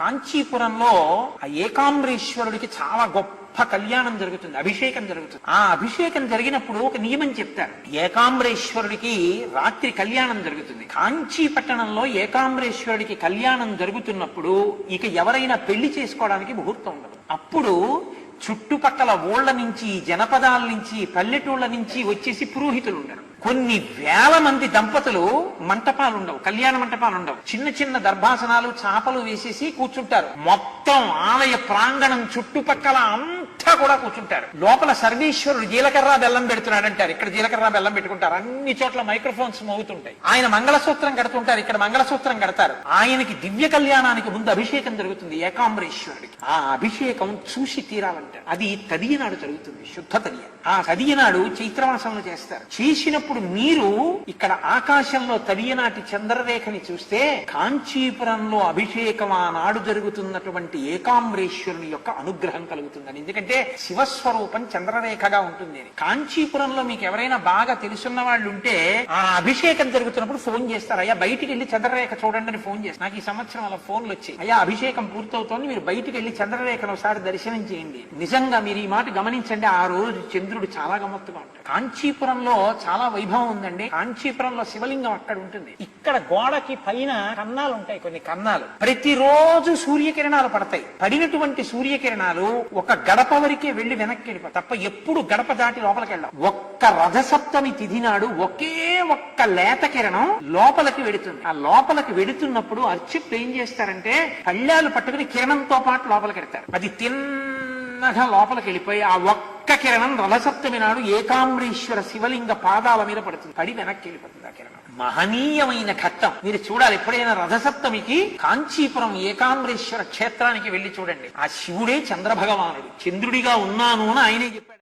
కాంచీపురంలో ఆ ఏకాంబరేశ్వరుడికి చాలా గొప్ప కళ్యాణం జరుగుతుంది, అభిషేకం జరుగుతుంది. ఆ అభిషేకం జరిగినప్పుడు ఒక నియమం చెప్తారు. ఏకాంబరేశ్వరుడికి రాత్రి కళ్యాణం జరుగుతుంది. కాంచీ పట్టణంలో ఏకాంబరేశ్వరుడికి కళ్యాణం జరుగుతున్నప్పుడు ఇక ఎవరైనా పెళ్లి చేసుకోవడానికి ముహూర్తం ఉండదు. అప్పుడు చుట్టుపక్కల ఊళ్ళ నుంచి, జనపదాల నుంచి, పల్లెటూళ్ళ నుంచి వచ్చేసి పురోహితులు ఉండరు. కొన్ని వేల మంది దంపతులు మంటపాలు ఉండవు, కళ్యాణ మంటపాలు ఉండవు. చిన్న చిన్న దర్భాసనాలు, చాపలు వేసేసి కూర్చుంటారు. మొత్తం ఆలయ ప్రాంగణం చుట్టుపక్కల అంతా కూడా కూర్చుంటారు. లోపల సర్వేశ్వరుడు జీలకర్ర బెల్లం పెడుతున్నాడంటారు, ఇక్కడ జీలకర్ర బెల్లం పెట్టుకుంటారు. అన్ని చోట్ల మైక్రోఫోన్స్ మోగుతుంటాయి. ఆయన మంగళసూత్రం కడుతుంటారు, ఇక్కడ మంగళసూత్రం కడతారు. ఆయనకి దివ్య కళ్యాణానికి ముందు అభిషేకం జరుగుతుంది ఏకాంబరేశ్వరుడికి. ఆ అభిషేకం చూసి తీరాలంటారు. అది తదియ నాడు జరుగుతుంది, శుద్ధ తదియ. ఆ తదియ నాడు చైత్రమాసంలో చేస్తారు. చేసినప్పుడు మీరు ఇక్కడ ఆకాశంలో తదియనాటి చంద్రరేఖని చూస్తే కాంచీపురంలో అభిషేకం ఆనాడు జరుగుతున్నటువంటి ఏకాంబరేశ్వరుని యొక్క అనుగ్రహం కలుగుతుందని. ఎందుకంటే శివస్వరూపం చంద్రరేఖగా ఉంటుంది. కాంచీపురంలో మీకు ఎవరైనా బాగా తెలుసున్న వాళ్ళు ఉంటే ఆ అభిషేకం జరుగుతున్నప్పుడు ఫోన్ చేస్తారు, అయ్యా బయటికి వెళ్ళి చంద్రరేఖ చూడండి అని ఫోన్ చేస్తారు. నాకు ఈ సంవత్సరం అలా ఫోన్లు వచ్చాయి, అయ్యా అభిషేకం పూర్తవుతోంది, మీరు బయటికి వెళ్ళి చంద్రరేఖను ఒకసారి దర్శనం చేయండి. నిజంగా మీరు ఈ మాట గమనించండి, ఆ రోజు చంద్రుడు చాలా గమ్మత్తుగా ఉంటాడు. కాంచీపురంలో చాలా వైభవం ఉందండి. కాంచీపురంలో శివలింగం అక్కడ ఉంటుంది. ఇక్కడ గోడకి పైన కన్నాలు ఉంటాయి, కొన్ని కన్నాలు. ప్రతిరోజు సూర్యకిరణాలు పడతాయి. పడినటువంటి సూర్యకిరణాలు ఒక గడప వరకే వెళ్లి వెనక్కి వెళ్ళిపోతాయి తప్ప ఎప్పుడు గడప దాటి లోపలికి వెళ్ళాం. ఒక్క రథసప్తమి తిథి నాడు ఒకే ఒక్క లేత కిరణం లోపలికి వెడుతుంది. ఆ లోపలికి వెడుతున్నప్పుడు అర్చకులు ఏం చేస్తారంటే పళ్ళాలు పట్టుకుని కిరణంతో పాటు లోపలికి వెడతారు. అది తిన్నగా లోపలికి వెళ్ళిపోయి ఆ ఒక్క కిరణం రథసప్తమి నాడు ఏకాంబరేశ్వర శివలింగ పాదాల మీద పడుతుంది, పడి వెనక్కి వెళ్ళిపోతుంది ఆ కిరణం. మహనీయమైన ఘట్టం. మీరు చూడాలి, ఎప్పుడైనా రథసప్తమికి కాంచీపురం ఏకాంబరేశ్వర క్షేత్రానికి వెళ్లి చూడండి. ఆ శివుడే చంద్రభగవానుడు, చంద్రుడిగా ఉన్నాను అని ఆయనే చెప్పాడు.